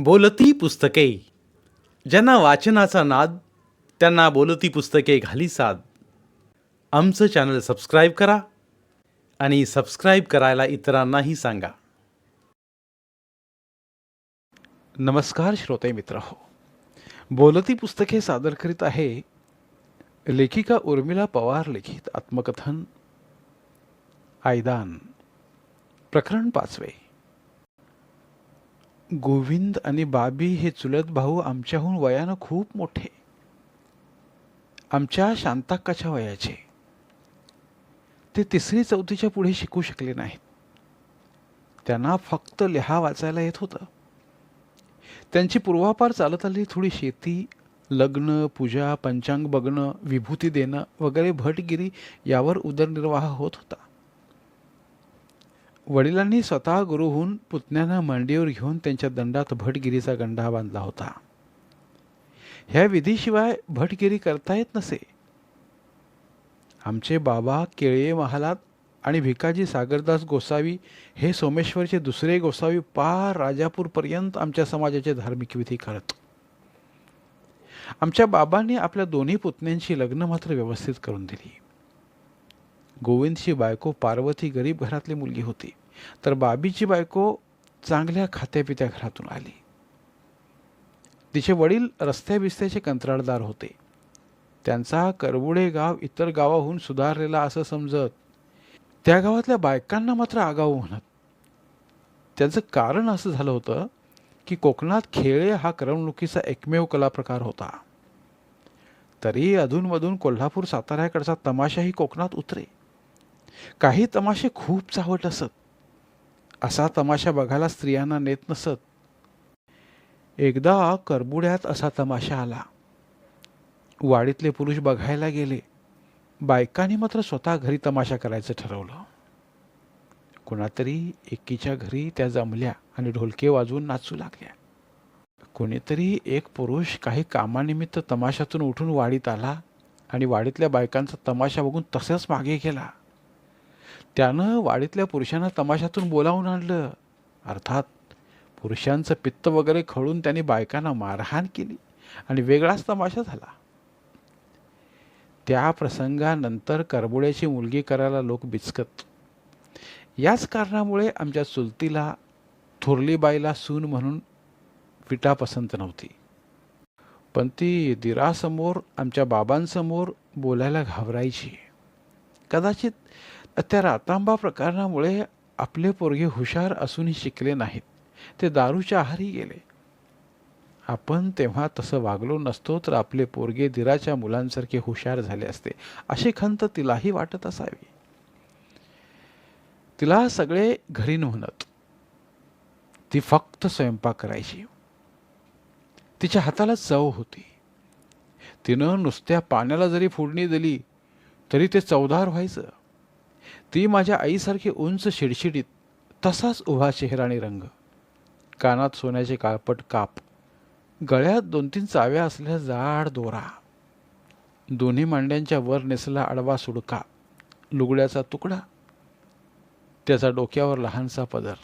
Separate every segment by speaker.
Speaker 1: बोलती पुस्तके. ज्यांना वाचनाचा नाद, त्यांना बोलती पुस्तके घाली साद. आमचं चॅनल सबस्क्राईब करा आणि सबस्क्राईब करायला इतरांनाही सांगा. नमस्कार श्रोते मित्र हो. बोलती पुस्तके सादर करीत आहे लेखिका उर्मिला पवार लिखित आत्मकथन आयदान, प्रकरण 5. गोविंद आणि बाबी हे चुलत भाऊ आमच्याहून वयानं खूप मोठे, आमच्या शांताक्काच्या वयाचे. ते 3री-4थीच्या पुढे शिकू शकले नाहीत. त्यांना फक्त लिहा वाचायला येत होतं. त्यांची पूर्वापार चालत आलेली थोडी शेती, लग्न, पूजा, पंचांग बघणं, विभूती देणं वगैरे भटगिरी यावर उदरनिर्वाह होत होता. वडिलांनी स्वतः गुरु होऊन पुतण्यांना मांडीवर घेऊन त्यांच्या दंडात भटगिरीचा गंडा बांधला होता. ह्या विधीशिवाय भटगिरी करता येत नसे. आमचे बाबा केळये महालात आणि भिकाजी सागरदास गोसावी हे सोमेश्वरचे दुसरे गोसावी पार राजापूरपर्यंत आमच्या समाजाचे धार्मिक विधी करत. आमच्या बाबांनी आपल्या दोन्ही पुतण्यांची लग्न मात्र व्यवस्थित करून दिली. गोविंदची बायको पार्वती गरीब घरातली मुलगी होती, तर बाबीची बायको चांगल्या खात्यापित्या घरातून आली. तिचे वडील रस्त्या बिस्त्याचे कंत्राटदार होते. त्यांचा करबुडे गाव इतर गावाहून सुधारलेला असं समजत त्या गावातल्या बायकांना मात्र आगाऊ म्हणत. त्याचं कारण असं झालं होतं की कोकणात खेळे हा करमणुकीचा एकमेव कलाप्रकार होता. तरी अधूनमधून कोल्हापूर साताऱ्याकडचा तमाशाही कोकणात उतरे. काही तमाशे खूप चावट असत. असा तमाशा बघायला स्त्रियांना नेत नसत. एकदा करबुड्यात असा तमाशा आला. वाडीतले पुरुष बघायला गेले. बायकांनी मात्र स्वतः घरी तमाशा करायचं ठरवलं. कोणातरी एकीच्या घरी त्या जमल्या आणि ढोलके वाजवून नाचू लागल्या. कोणीतरी एक पुरुष काही कामानिमित्त तमाशातून उठून वाडीत आला आणि वाडीतल्या बायकांचा तमाशा बघून तसंच मागे गेला. त्यानं वाडीतल्या पुरुषांना तमाशातून बोलावून आणलं. अर्थात पुरुषांचं पित्त वगैरे खळून त्यांनी बायकांना मारहाण केली आणि वेगळाच तमाशा झाला. त्या प्रसंगानंतर करबुड्याची मुलगी करायला लोक बिचकत. याच कारणामुळे आमच्या चुलतीला थोरली बाईला सून म्हणून विटा पसंत नव्हती. पण ती दिरासमोर आमच्या बाबांसमोर बोलायला घाबरायची. कदाचित त्या रातांबा प्रकरणामुळे आपले पोरगे हुशार असूनही शिकले नाहीत. ते दारूच्या आहारी गेले. आपण तेव्हा तसं वागलो नसतो तर आपले पोरगे दिराच्या मुलांसारखे हुशार झाले असते, अशी खंत तिलाही वाटत असावी. तिला सगळे घरी नव्हत. ती फक्त स्वयंपाक करायची. तिच्या हाताला चव होती. तिनं नुसत्या पाण्याला जरी फोडणी दिली तरी ते चवदार व्हायचं. ती माझ्या आईसारखी उंच शिडशिडीत, तसाच उभा चेहरा आणि रंग, कानात सोन्याचे काळपट काप, गळ्यात 2-3 चाव्या असलेला जाड दोरा, दोन्ही मांड्यांच्या वर नेसला आडवा सुडका, लुगड्याचा तुकडा, त्याचा डोक्यावर लहानसा पदर,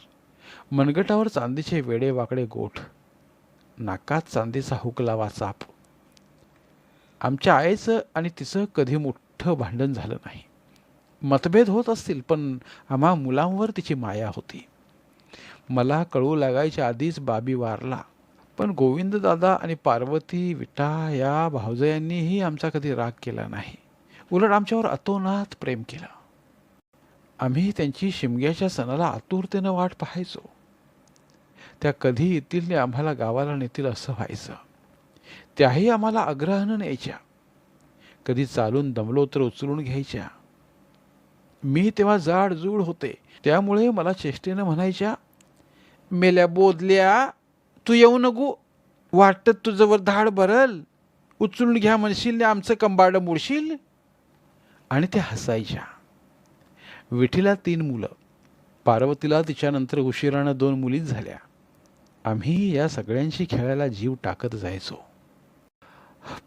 Speaker 1: मनगटावर चांदीचे वेडे वाकडे गोठ, नाकात चांदीचा हुकलावा चाप. आमच्या आईचं आणि तिचं कधी मोठं भांडण झालं नाही. मतभेद होत असतील, पण आम्हा मुलांवर तिची माया होती. मला कळू लागायच्या आधीच बाबी वारला, पण गोविंद दादा आणि पार्वती विटा या भावजयांनीही आमचा कधी राग केला नाही. उलट आमच्यावर अतोनात प्रेम केलं. आम्ही त्यांची शिमग्याच्या सणाला आतुरतेनं वाट पाहायचो. त्या कधी येतील आणि आम्हाला गावाला नेतील असं व्हायचं. त्याही आम्हाला आग्रहानं न्यायच्या. कधी चालून दमलो तर उचलून घ्यायच्या. मी तेव्हा जाडजूड होते, त्यामुळे मला चेष्टेनं म्हणायच्या, मेल्या बोदल्या, तू येऊ नको, वाटत तुझं धाड भरल, उचलून घ्या म्हणशील आमचं कंबाड मोडशील. आणि त्या हसायच्या. विठीला 3 मुलं, पार्वतीला तिच्यानंतर उशिरानं 2 मुलीच झाल्या. आम्ही या सगळ्यांशी खेळायला जीव टाकत जायचो.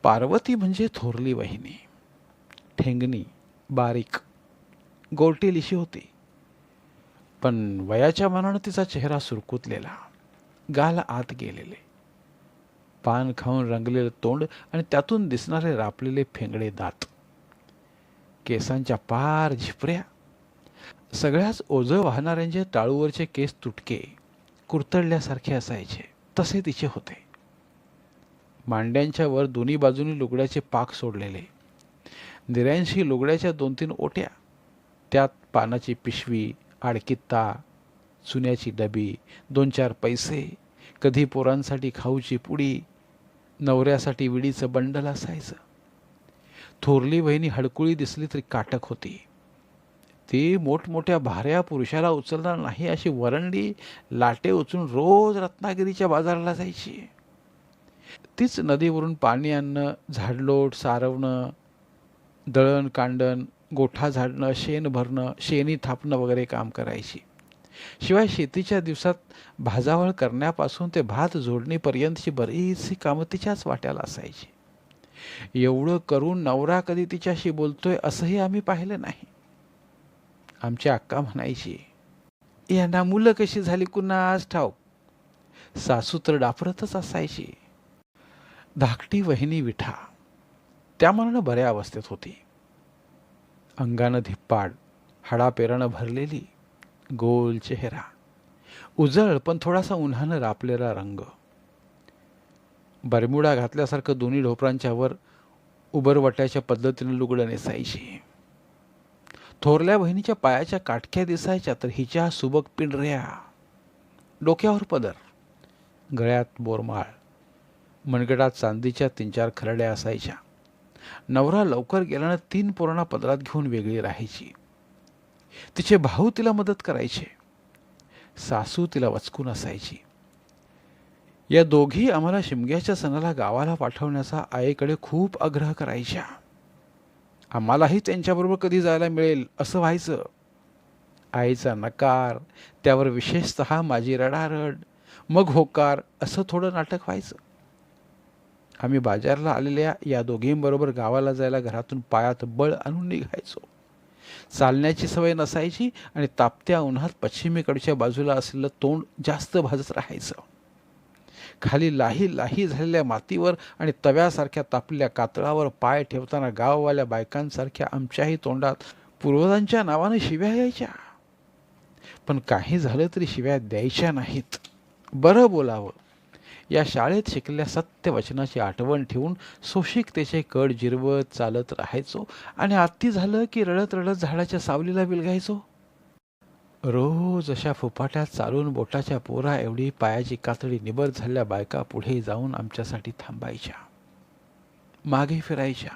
Speaker 1: पार्वती म्हणजे थोरली वहिनी. ठेंगणी, बारीक, गोरटेलिशी होती. पण वयाच्या मानानं तिचा चेहरा सुरकुतलेला, गाल आत गेलेले, पान खाऊन रंगलेलं तोंड आणि त्यातून दिसणारे रापलेले फेंगडे दात, केसांच्या पार झिपऱ्या, सगळ्याच ओझं वाहणाऱ्यांचे टाळूवरचे केस तुटके कुरतडल्यासारखे असायचे तसे तिचे होते. मांड्यांच्या वर दोन्ही बाजूनी लुगड्याचे पाक सोडलेले, निऱ्यांशी लुगड्याच्या 2-3 ओट्या, त्यात पानाची पिशवी, आडकित्ता, चुन्याची डबी, 2-4 पैसे, कधी पोरांसाठी खाऊची पुडी, नवऱ्यासाठी विडीचं बंडल असायचं. थोरली बहिणी हडकुळी दिसली तरी काटक होती. ती मोठमोठ्या भाऱ्या पुरुषाला उचलणार नाही अशी वरंडी लाटे उचलून रोज रत्नागिरीच्या बाजाराला जायची. तीच नदीवरून पाणी आणणं, झाडलोट सारवणं, दळण कांडण, गोठा झाडणं, शेण भरणं, शेणी थापणं वगैरे काम करायची. शिवाय शेतीच्या दिवसात भाजावळ करण्यापासून ते भात जोडणीपर्यंतची बरीचशी कामं तिच्याच वाट्याला असायची. एवढं करून नवरा कधी तिच्याशी बोलतोय असंही आम्ही पाहिलं नाही. आमची अक्का म्हणायची, यांना मुलं कशी झाली कुणास ठाऊक. सासू तर डाफरतच असायची. धाकटी वहिनी विठा त्यामानानं बऱ्या अवस्थेत होती. अंगानं धिप्पाड, हाडापेरानं भरलेली, गोल चेहरा, उजळ पण थोडासा उन्हानं रापलेला रंग, बरमुडा घातल्यासारखं दोन्ही ढोपरांच्या वर उबरवट्याच्या पद्धतीनं लुगडं नेसायची. थोरल्या बहिणीच्या पायाच्या काटक्या दिसायच्या तर हिच्या सुबक पिंढऱ्या, डोक्यावर पदर, गळ्यात बोरमाळ, मनगटात चांदीच्या 3-4 खरड्या असायच्या. नवरा लवकर गेल्यानं 3 पोरांना पदरात घेऊन वेगळी राहायची. तिचे भाऊ तिला मदत करायचे. सासू तिला वचकून असायची. या दोघी आम्हाला शिमग्याच्या सणाला गावाला पाठवण्याचा आईकडे खूप आग्रह करायच्या. आम्हालाही त्यांच्याबरोबर कधी जायला मिळेल असं व्हायचं. आईचा नकार, त्यावर विशेषतः माझी रडारड, मग होकार, असं थोडं नाटक व्हायचं. आम्ही बाजारला आलेल्या या दोघींबरोबर गावाला जायला घरातून पायात बळ आणून निघायचो. चालण्याची सवय नसायची आणि तापत्या उन्हात पश्चिमेकडच्या बाजूला असलेलं तोंड जास्त भाजत राहायचं. खाली लाही लाही झालेल्या मातीवर आणि तव्यासारख्या तापलेल्या कातळावर पाय ठेवताना गाववाल्या बायकांसारख्या आमच्याही तोंडात पूर्वजांच्या नावाने शिव्या यायच्या. पण काही झालं तरी शिव्या द्यायच्या नाहीत. बरं बोलावं या शाळेत शिकलेल्या सत्यवचनाची आठवण ठेवून सोशिकतेचे कड जिरवत चालत राहायचो आणि आत्ती झालं की रडत रडत झाडाच्या सावलीला विलगायचो. रोज अशा फुफाट्यात चालून बोटाच्या पोरा एवढी पायाची कातडी निबर झालेल्या बायका पुढे जाऊन आमच्यासाठी थांबायच्या, मागे फिरायच्या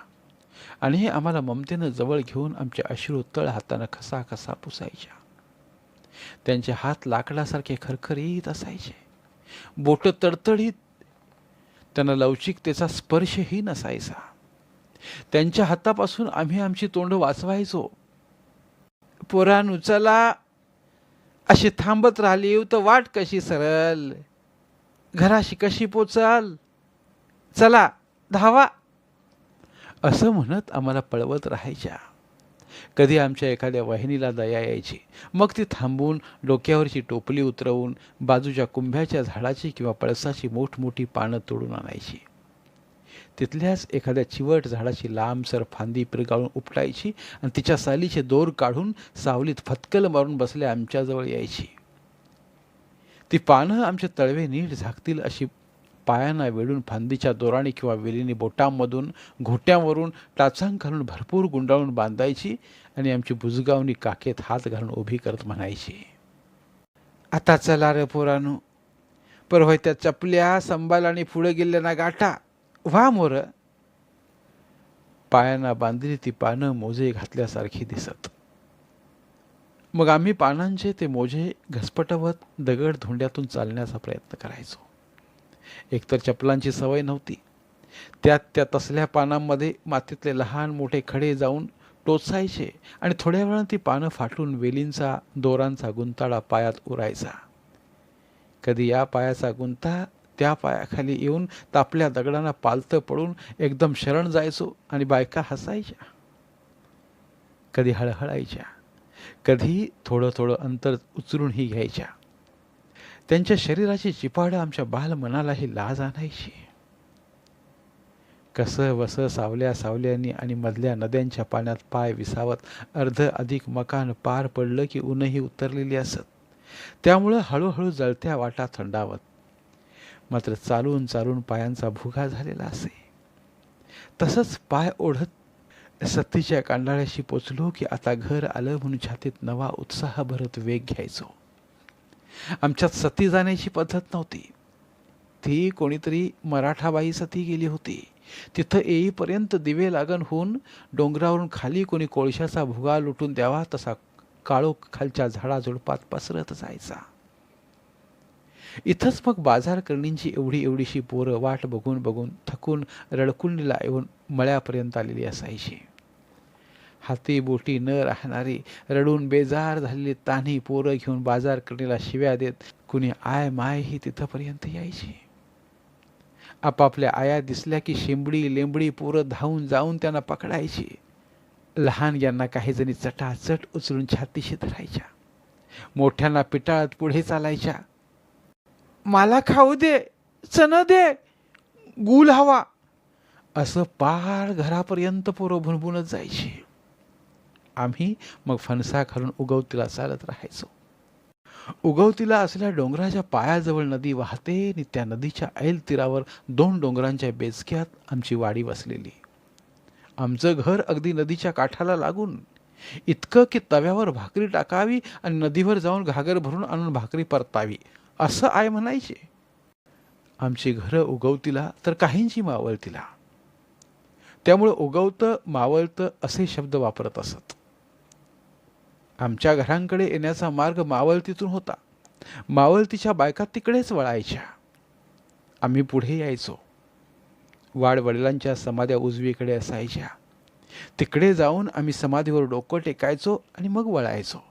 Speaker 1: आणि आम्हाला ममतेनं जवळ घेऊन आमचे अश्रू तळ हातानं खसा खसा पुसायच्या. त्यांचे हात लाकडासारखे खरखरीत असायचे, बोट तडतडीत, त्यांना लवचिकतेचा स्पर्शही नसायचा. त्यांच्या हातापासून आम्ही आमची तोंड वाचवायचो. पोरांनो चला, अशी थांबत राहिली तर वाट कशी सरल, घराशी कशी पोचाल, चला धावा, असं म्हणत आम्हाला पळवत राहायच्या. कधी आमच्या एखाद्या वाहिनीला दया यायची, मग ती थांबून डोक्यावरची टोपली उतरवून बाजूच्या कुंभ्याच्या झाडाची किंवा पळसाची मोठमोठी पानं तोडून आणायची. तिथल्याच एखाद्या चिवट झाडाची लांबसर फांदी पिरगाळून उपटायची आणि तिच्या सालीचे दोर काढून सावलीत फतकल मारून बसल्या आमच्याजवळ यायची. ती पानं आमचे तळवे नीट झाकतील अशी पायांना वेढून फांदीच्या दोराने किंवा वेलीने बोटांमधून घोट्यांवरून टाचांग घालून भरपूर गुंडाळून बांधायची आणि आमची बुजगावणी काकेत हात घालून उभी करत म्हणायची, आता चला रे पोरांनो, परवा त्या चपल्या संभाल आणि पुढे गेल्या ना गाठा, व्हा मोर. पायांना बांधली ती पानं मोजे घातल्यासारखी दिसत. मग आम्ही पानांचे ते मोजे घसपटवत दगड धोंड्यातून चालण्याचा प्रयत्न करायचो. एकतर चपलांची सवय नव्हती, त्यात त्या तसल्या पानांमध्ये मातीतले लहान मोठे खडे जाऊन टोचायचे आणि थोड्या वेळात ती पानं फाटून वेलींचा दोरांचा गुंताळा पायात उरायचा. कधी या पायाचा गुंता त्या पायाखाली येऊन तापल्या दगडांना पालतं पडून एकदम शरण जायचो आणि बायका हसायच्या, कधी हळहळायच्या, कधी थोडं थोडं अंतर उचलूनही घ्यायच्या. त्यांच्या शरीराची चिपाडं आमच्या बालमनालाही लाज आणायची. कसं वसं सावल्या सावल्यांनी आणि मधल्या नद्यांच्या पाण्यात पाय विसावत अर्ध अधिक मकान पार पडलं की ऊनही उतरलेली असत. त्यामुळं हळूहळू जळत्या वाटा थंडावत. मात्र चालून चालून पायांचा भुगा झालेला असे. तसंच पाय ओढत सत्तीच्या कांडाळ्याशी पोचलो की आता घर आलं म्हणून छातीत नवा उत्साह भरत वेग घ्यायचो. आमच्यात सती जाण्याची पद्धत नव्हती. ती कोणीतरी मराठाबाई सती गेली होती. तिथं येईपर्यंत दिवे लागण होऊन डोंगरावरून खाली कोणी कोळशाचा भुगा लुटून द्यावा तसा काळोख खालच्या झाडाझुडपात पसरत जायचा. इथंच मग बाजार करणींची एवढीशी पोरं वाट बघून बघून थकून रडकुंडीला येऊन मळ्यापर्यंत आलेली असायची. हाती बोटी न राहणारी रडून बेजार झालेली तान्ही पोरं घेऊन बाजार करणीला शिव्या देत कुणी आय माय ही तिथंपर्यंत यायची. आपापल्या आया दिसल्या की शिंबडी लेंबडी पोरं धावून जाऊन त्यांना पकडायची. लहान यांना काही जणी चटाचट उचलून छातीशी धरायच्या. मोठ्यांना पिटाळत पुढे चालायच्या. मला खाऊ दे, चण दे, गुल हवा, असं पार घरापर्यंत पोरं भुणभुणत जायची. आम्ही मग फणसा खालून उगवतीला चालत राहायचो. उगवतीला असलेल्या डोंगराच्या पायाजवळ नदी वाहते आणि त्या नदीच्या ऐल तीरावर 2 डोंगरांच्या बेचक्यात आमची वाडी वसलेली. आमचं घर अगदी नदीच्या काठाला लागून, इतकं की तव्यावर भाकरी टाकावी आणि नदीवर जाऊन घागर भरून आणून भाकरी परतावी असं आई म्हणायचे. आमची घरं उगवतीला तर काहींची मावळतीला. त्यामुळे उगवतं मावळतं असे शब्द वापरत असत. आमच्या घरांकडे येण्याचा मार्ग मावळतीतून होता. मावळतीच्या बायका तिकडेच वळायच्या. आम्ही पुढे यायचो. वाडवडिलांच्या समाध्या उजवीकडे असायच्या. तिकडे जाऊन आम्ही समाधीवर डोकं टेकायचो आणि मग वळायचो.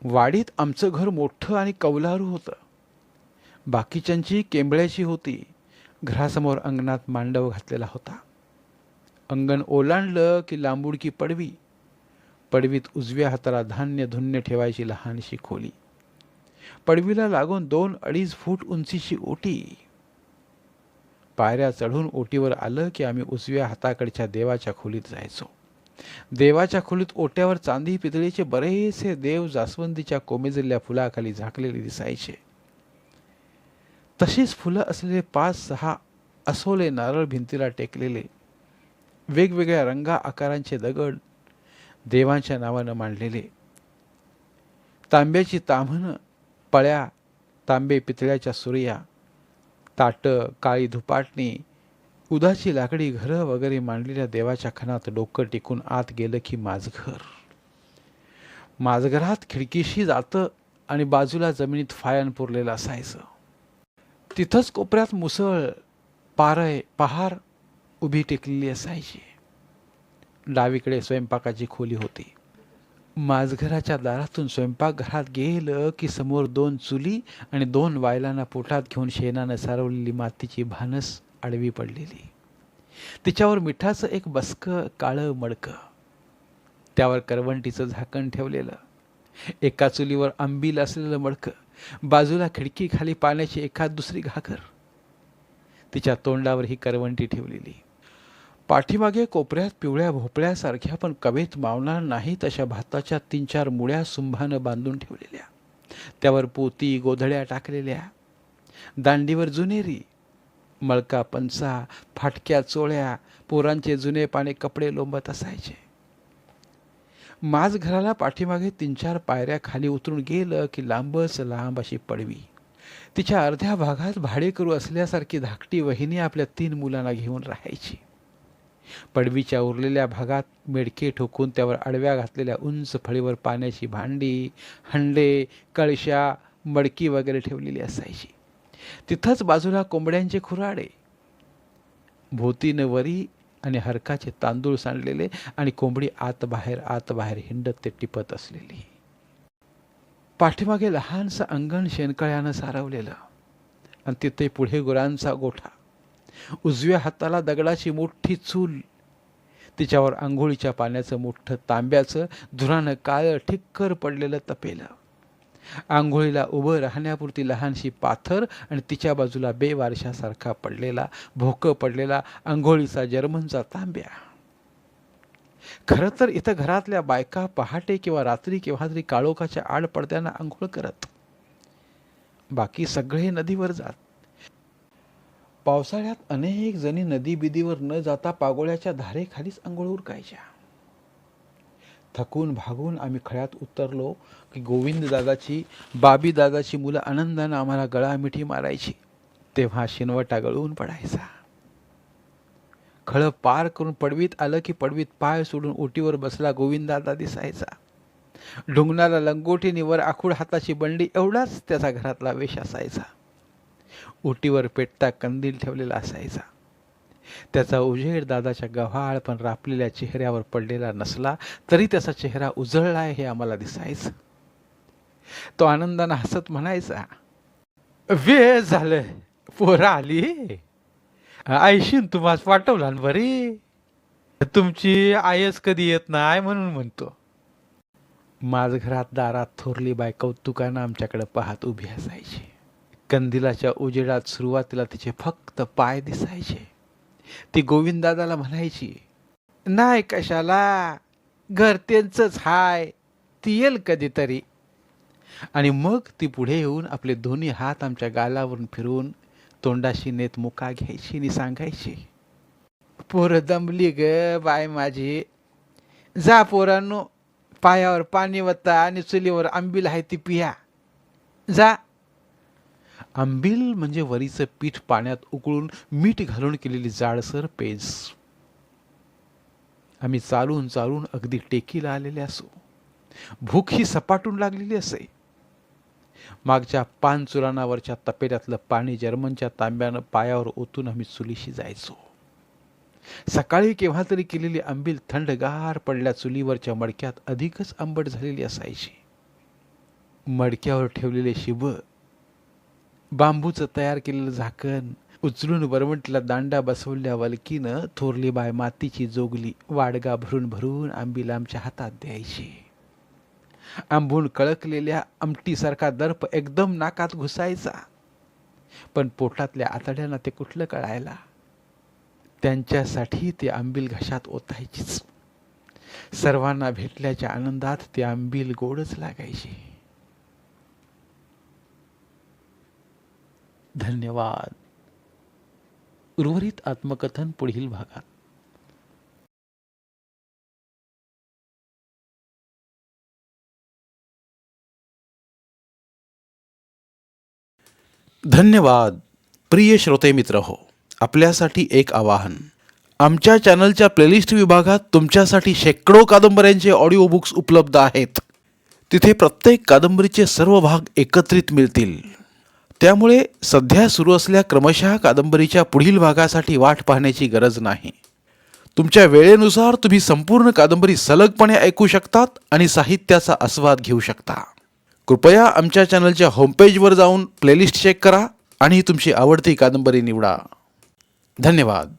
Speaker 1: वाडीत आमचं घर मोठं आणि कौलारू होतं. बाकीच्यांची केंबळ्याची होती. घरासमोर अंगणात मांडव घातलेला होता. अंगण ओलांडलं की लांबुडकी पडवी. पडवीत उजव्या हाताला धान्य धुन्य ठेवायची लहानशी खोली. पडवीला लागून 2-2.5 फूट उंचीची ओटी. पायऱ्या चढून ओटीवर आलं की आम्ही उजव्या हाताकडच्या देवाच्या खोलीत जायचो. देवाच्या खोलीत ओट्यावर चांदी पितळीचे बरेचसे देव जास्वंदीच्या कोमेजलेल्या फुलाखाली झाकलेले दिसायचे. तशीच फुलं असलेले 5-6 असोले नारळ भिंतीला टेकलेले. वेगवेगळ्या रंगा आकारांचे दगड देवांच्या नावानं मांडलेले. तांब्याची ताम्हणं, पळ्या, तांबे पितळ्याच्या सुरया, ताटं, काळी धुपाटणी, उदाची लाकडी घरं वगैरे मांडलेल्या देवाच्या खणात डोकं टिकून आत गेलं की माझघर. माझघरात खिडकीशी जातं आणि बाजूला जमिनीत फायन पुरलेलं असायचं. तिथंच कोपऱ्यात मुसळ, पारय, पहार उभी टेकलेली असायची. डावीकडे स्वयंपाकाची खोली होती. माझघराच्या दारातून स्वयंपाकघरात गेलं की समोर 2 चुली आणि 2 वायलांना पोटात घेऊन शेणानं सारवलेली मातीची भानस आडवी पडलेली. तिच्यावर मिठाचं एक बसकं काळं मडकं. त्यावर करवंटीचं झाकण ठेवलेलं. एका चुलीवर आंबील असलेलं मडकं. बाजूला खिडकी खाली पाण्याची एखाद दुसरी घागर. तिच्या तोंडावर ही करवंटी ठेवलेली. पाठीमागे कोपऱ्यात पिवळ्या भोपळ्यासारख्या पण कवेत मावणार नाही तशा भाताच्या 3-4 मुळ्या सुंभानं बांधून ठेवलेल्या. त्यावर पोती गोधड्या टाकलेल्या. दांडीवर जुनेरी, मळका पंचा, फाटक्या चोळ्या, पोरांचे जुने पाने कपडे लोंबत असायचे. माझ घराला पाठीमागे 3-4 पायऱ्या खाली उतरून गेलं की लांबच लांब अशी पडवी. तिच्या अर्ध्या भागात भाडेकरू असल्यासारखी धाकटी वहिनी आपल्या 3 मुलांना घेऊन राहायची. पडवीच्या उरलेल्या भागात मेडके ठोकून त्यावर आडव्या घातलेल्या उंच फळीवर पाण्याची भांडी, हंडे, कळशा, मडकी वगैरे ठेवलेली असायची. तिथंच बाजूला कोंबड्यांचे खुराडे, भोतीनं वरी आणि हरकाचे तांदूळ सांडलेले आणि कोंबडी आत बाहेर हिंडत ते टिपत असलेली. पाठीमागे लहानसं अंगण शेणकळ्यानं सारवलेलं आणि तिथे पुढे गुरांचा गोठा. उजव्या हाताला दगडाची मोठी चूल. तिच्यावर आंघोळीच्या पाण्याचं मोठं तांब्याचं धुरानं काळं ठिक्कर पडलेलं तपेलं. आंघोळीला उभं राहण्यापुरती लहानशी पाथर आणि तिच्या बाजूला बेवारशासारखा पडलेला, भोकं पडलेला आंघोळीचा जर्मनचा तांब्या. खरं तर इथं घरातल्या बायका पहाटे किंवा रात्री केव्हा तरी काळोखाच्या आड पडद्यानं आंघोळ करत. बाकी सगळे नदीवर जात. पावसाळ्यात अनेक जणी नदी बिदीवर न जाता पागोळ्याच्या धारेखालीच आंघोळ उरकायच्या. थकून भागून आम्ही खळ्यात उतरलो की गोविंद दादाची, बाबी दादाची मुलं आनंदानं आम्हाला गळामिठी मारायची. तेव्हा शिनवटा गळून पडायचा. खळं पार करून पडवीत आलं की पडवीत पाय सोडून ओटीवर बसला गोविंददादा दिसायचा. ढुंगणाला लंगोटीनी वर आखूड हाताची बंडी एवढाच त्याचा घरातला वेश असायचा. ओटीवर पेटता कंदील ठेवलेला असायचा. त्याचा उजेड दादाच्या गव्हाळ पण रापलेल्या चेहऱ्यावर पडलेला नसला तरी त्याचा चेहरा उजळलाय हे आम्हाला दिसायचं. तो आनंदानं हसत म्हणायचा, वेळ झालं, पोरं आली, आईशीन तुम्हाला पाठवला बरी, तुमची आयच कधी येत नाही म्हणून म्हणतो. माझ घरात दारात थोरली बाई कौतुकानं आमच्याकडे पाहत उभी असायची. कंदिलाच्या उजेडात सुरुवातीला तिचे फक्त पाय दिसायचे. ती गोविंददादाला म्हणायची, नाही कशाला, घर त्यांचंच हाय, ती येईल कधीतरी. आणि मग ती पुढे येऊन आपले दोन्ही हात आमच्या गालावरून फिरवून तोंडाशी नेत मुका घ्यायची आणि सांगायची, पोरं दमली ग बाय माझी, जा पोरांनो, पायावर पाणी वता आणि चुलीवर आंबील आहे ती पिया, जा. आंबील म्हणजे वरीचं पीठ पाण्यात उकळून मीठ घालून केलेली जाडसर पेज. आम्ही चालून चालून अगदी टेकीला आलेले असो. भूक ही सपाटून लागलेली असे. मागच्या पानचुराणावरच्या तपेल्यातलं पाणी जर्मनच्या तांब्यानं पायावर ओतून आम्ही चुलीशी जायचो. सकाळी केव्हा तरी केलेली आंबील थंडगार पडल्या चुलीवरच्या मडक्यात अधिकच आंबट झालेली असायची. मडक्यावर ठेवलेले शिब, बांबूचं तयार केलेलं झाकण उचलून वरवंटीला दांडा बसवल्या वलकीनं थोरली बाय मातीची जोगली वाडगा भरून भरून आंबील आमच्या हातात द्यायची. आंबून कळकलेल्या आमटीसारखा दर्प एकदम नाकात घुसायचा, पण पोटातल्या आतड्यांना ते कुठलं कळायला. त्यांच्यासाठी ती आंबील घशात ओतायचीच. सर्वांना भेटल्याच्या आनंदात ती आंबील गोडच लागायची. धन्यवाद. उर्वरित आत्मकथन पुढील भागात. धन्यवाद. प्रिय श्रोते मित्र हो, आपल्यासाठी एक आवाहन. आमच्या चॅनलच्या प्लेलिस्ट विभागात तुमच्यासाठी शेकडो कादंबऱ्यांचे ऑडिओ बुक्स उपलब्ध आहेत. तिथे प्रत्येक कादंबरीचे सर्व भाग एकत्रित मिळतील. त्यामुळे सध्या सुरू असलेल्या क्रमशः कादंबरीच्या पुढील भागासाठी वाट पाहण्याची गरज नाही. तुमच्या वेळेनुसार तुम्ही संपूर्ण कादंबरी सलगपणे ऐकू शकतात आणि साहित्याचा आस्वाद घेऊ शकता. कृपया आमच्या चॅनलच्या होमपेजवर जाऊन प्लेलिस्ट चेक करा आणि तुमची आवडती कादंबरी निवडा. धन्यवाद.